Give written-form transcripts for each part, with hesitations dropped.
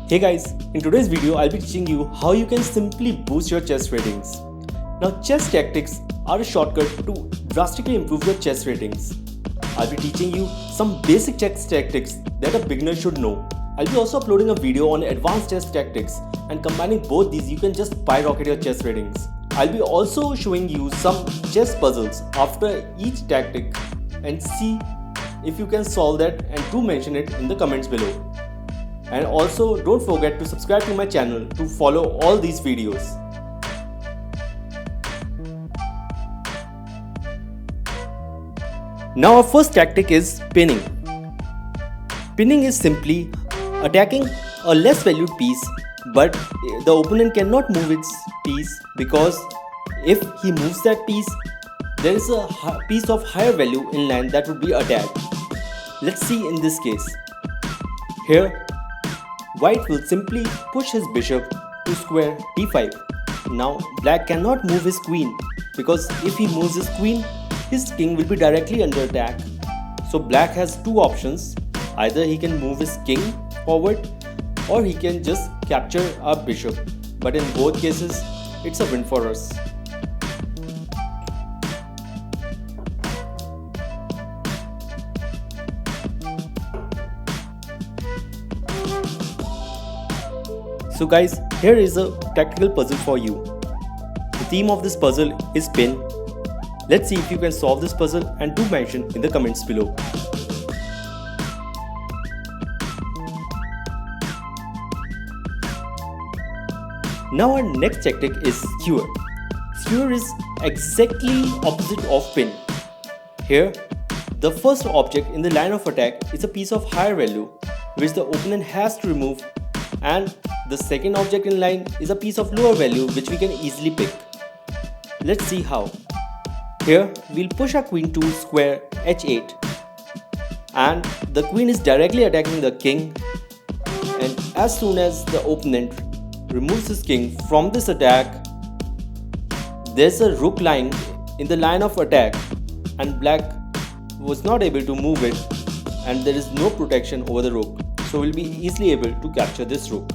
Hey guys, in today's video I'll be teaching you how you can simply boost your chess ratings. Now chess tactics are a shortcut to drastically improve your chess ratings. I'll be teaching you some basic chess tactics that a beginner should know. I'll be also uploading a video on advanced chess tactics, and combining both these you can just skyrocket your chess ratings. I'll be also showing you some chess puzzles after each tactic and see if you can solve that, and do mention it in the comments below. And also don't forget to subscribe to my channel to follow all these videos. Now our first tactic is pinning. Pinning is simply attacking a less valued piece, but the opponent cannot move its piece, because if he moves that piece, there is a piece of higher value in line that would be attacked. Let's see in this case. Here, White will simply push his bishop to square d5. Now Black cannot move his queen, because if he moves his queen, his king will be directly under attack. So Black has two options. Either he can move his king forward, or he can just capture our bishop. But in both cases, it's a win for us. So guys, here is a tactical puzzle for you. The theme of this puzzle is pin. Let's see if you can solve this puzzle, and do mention in the comments below. Now our next tactic is skewer. Skewer is exactly opposite of pin. Here, the first object in the line of attack is a piece of higher value which the opponent has to remove, and the second object in line is a piece of lower value which we can easily pick. Let's see how. Here we'll push our queen to square h8, and the queen is directly attacking the king, and as soon as the opponent removes his king from this attack, there's a rook lying in the line of attack, and Black was not able to move it, and there is no protection over the rook, so we'll be easily able to capture this rook.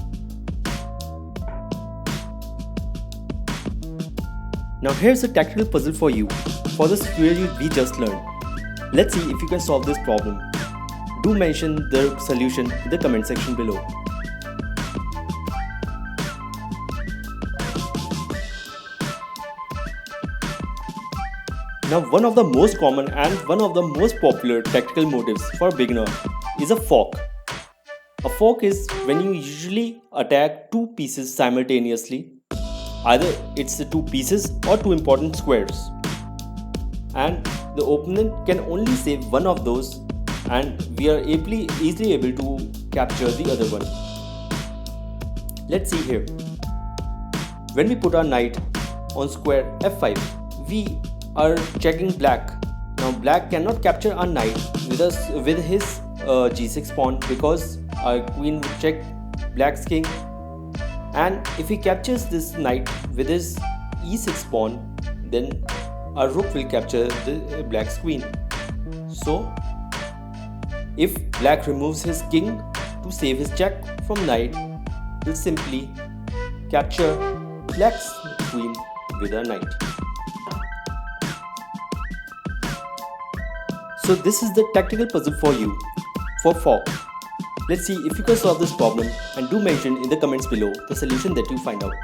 Now here's a tactical puzzle for you for the skewer we just learned. Let's see if you can solve this problem. Do mention the solution in the comment section below. Now one of the most common and one of the most popular tactical motives for a beginner is a fork. A fork is when you usually attack two pieces simultaneously. Either it's the two pieces or two important squares, and the opponent can only save one of those, and we are easily able to capture the other one. Let's see here. When we put our knight on square f5, we are checking Black. Now Black cannot capture our knight with his g6 pawn, because our queen would check Black's king, and if he captures this knight with his e6 pawn, then our rook will capture the Black's queen. So if Black removes his king to save his check from knight, we'll simply capture Black's queen with a knight. So this is the tactical puzzle for you for fork. Let's see if you can solve this problem, and do mention in the comments below the solution that you find out.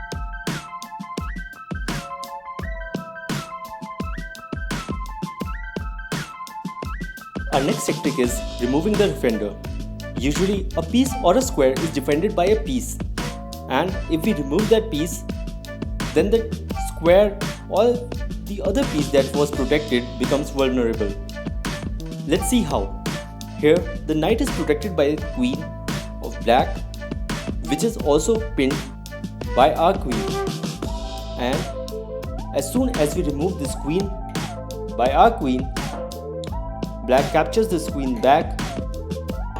Our next tactic is removing the defender. Usually a piece or a square is defended by a piece, and if we remove that piece, then the square or the other piece that was protected becomes vulnerable. Let's see how. Here the knight is protected by the queen of Black, which is also pinned by our queen, and as soon as we remove this queen by our queen, Black captures this queen back,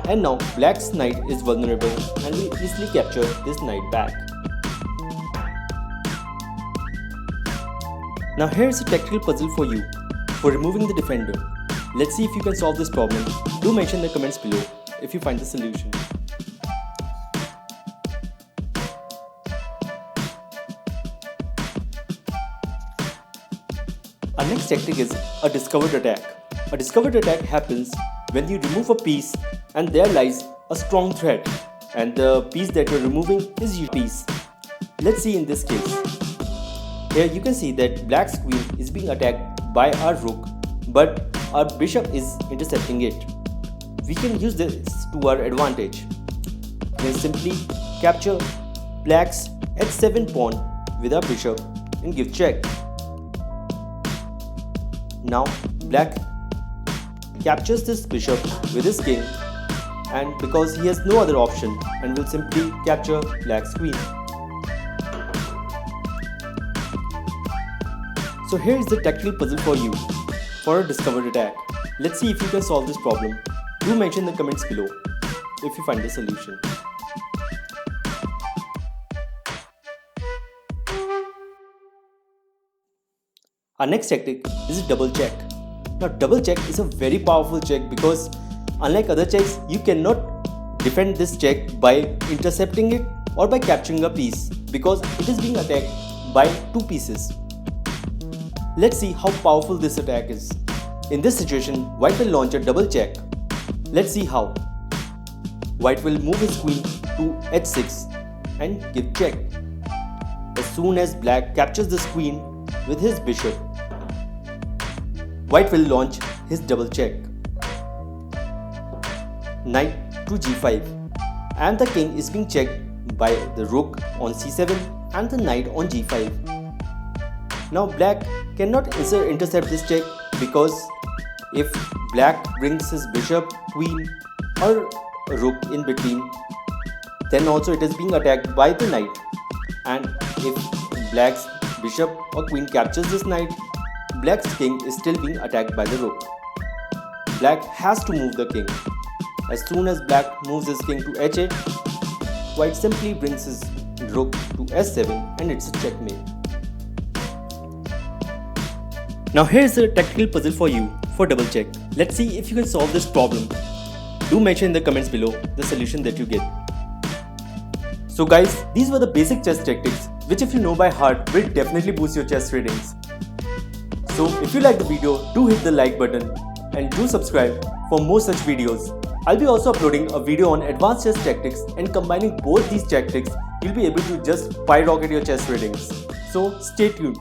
and now Black's knight is vulnerable, and we easily capture this knight back. Now here's a tactical puzzle for you for removing the defender. Let's see if you can solve this problem. Do mention in the comments below if you find the solution. Our next tactic is a discovered attack. A discovered attack happens when you remove a piece and there lies a strong threat, and the piece that you're removing is your piece. Let's see in this case. Here you can see that black's queen is being attacked by our rook, but our bishop is intercepting it. We can use this to our advantage. We can simply capture black's h7 pawn with our bishop and give check. Now black captures this bishop with his king, and because he has no other option, and will simply capture black's queen. So here is the tactical puzzle for you for a discovered attack. Let's see if you can solve this problem. Do mention in the comments below if you find the solution. Our next tactic is a double check. Now double check is a very powerful check because unlike other checks, you cannot defend this check by intercepting it or by capturing a piece because it is being attacked by two pieces. Let's see how powerful this attack is. In this situation, white will launch a double check. Let's see how. White will move his queen to h6 and give check. As soon as black captures this queen with his bishop, white will launch his double check. Knight to g5, and the king is being checked by the rook on c7 and the knight on g5. Now black cannot intercept this check because if black brings his bishop, queen or rook in between, then also it is being attacked by the knight, and if black's bishop or queen captures this knight, black's king is still being attacked by the rook. Black has to move the king. As soon as black moves his king to h8, white simply brings his rook to s7 and it's a checkmate. Now here's a tactical puzzle for you for double check. Let's see if you can solve this problem. Do mention in the comments below the solution that you get. So guys, these were the basic chess tactics which if you know by heart will definitely boost your chess ratings. So if you like the video, do hit the like button and do subscribe for more such videos. I'll be also uploading a video on advanced chess tactics, and combining both these tactics, you'll be able to just skyrocket your chess ratings. So stay tuned.